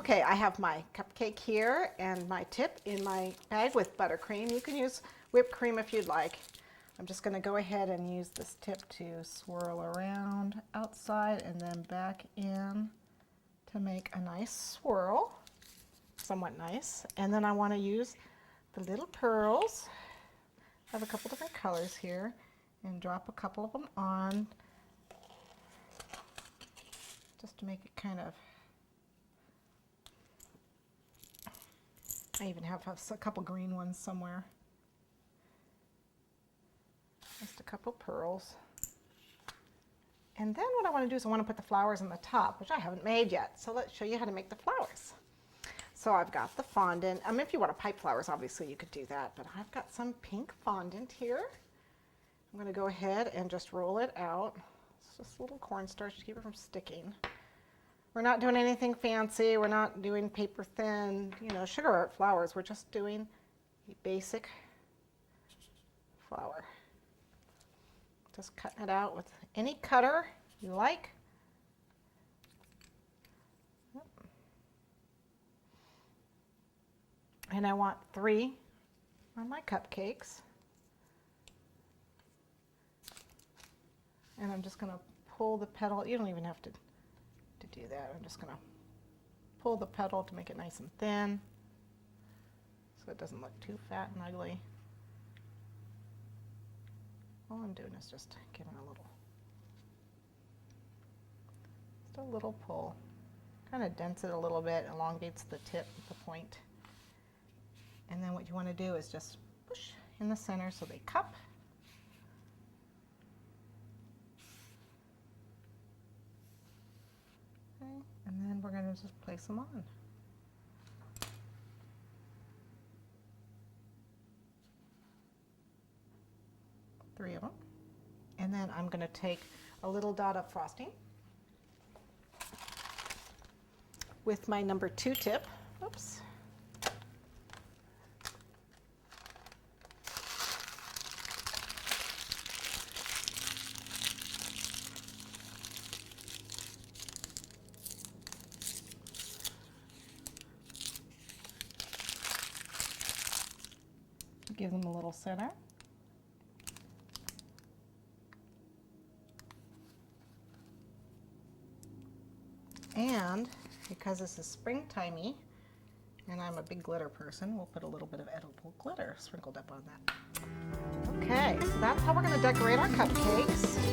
Okay, I have my cupcake here and my tip in my bag with buttercream. You can use whipped cream if you'd like. I'm just going to go ahead and use this tip to swirl around outside and then back in to make a nice swirl, somewhat nice. And then I want to use the little pearls. I have a couple different colors here and drop a couple of them on just to make it kind of, I even have a couple green ones somewhere. Just a couple pearls. And then what I want to do is I want to put the flowers on the top, which I haven't made yet. So let's show you how to make the flowers. So I've got the fondant. If you want to pipe flowers, obviously you could do that, but I've got some pink fondant here. I'm going to go ahead and just roll it out. It's just a little cornstarch to keep it from sticking. We're not doing anything fancy. We're not doing paper thin, sugar art flowers. We're just doing a basic flower. Just cutting it out with any cutter you like. Yep. And I want 3 on my cupcakes. And I'm just going to pull the petal. You don't even have to do that. I'm just going to pull the petal to make it nice and thin so it doesn't look too fat and ugly. All I'm doing is just giving just a little pull. Kind of dents it a little bit, elongates the tip, the point. And then what you want to do is just push in the center so they cup. Okay, and then we're going to just place them on. Three of them. And then I'm going to take a little dot of frosting with my number 2 tip. Oops. Give them a little center. And because this is springtimey, and I'm a big glitter person, we'll put a little bit of edible glitter sprinkled up on that. Okay, so that's how we're going to decorate our cupcakes.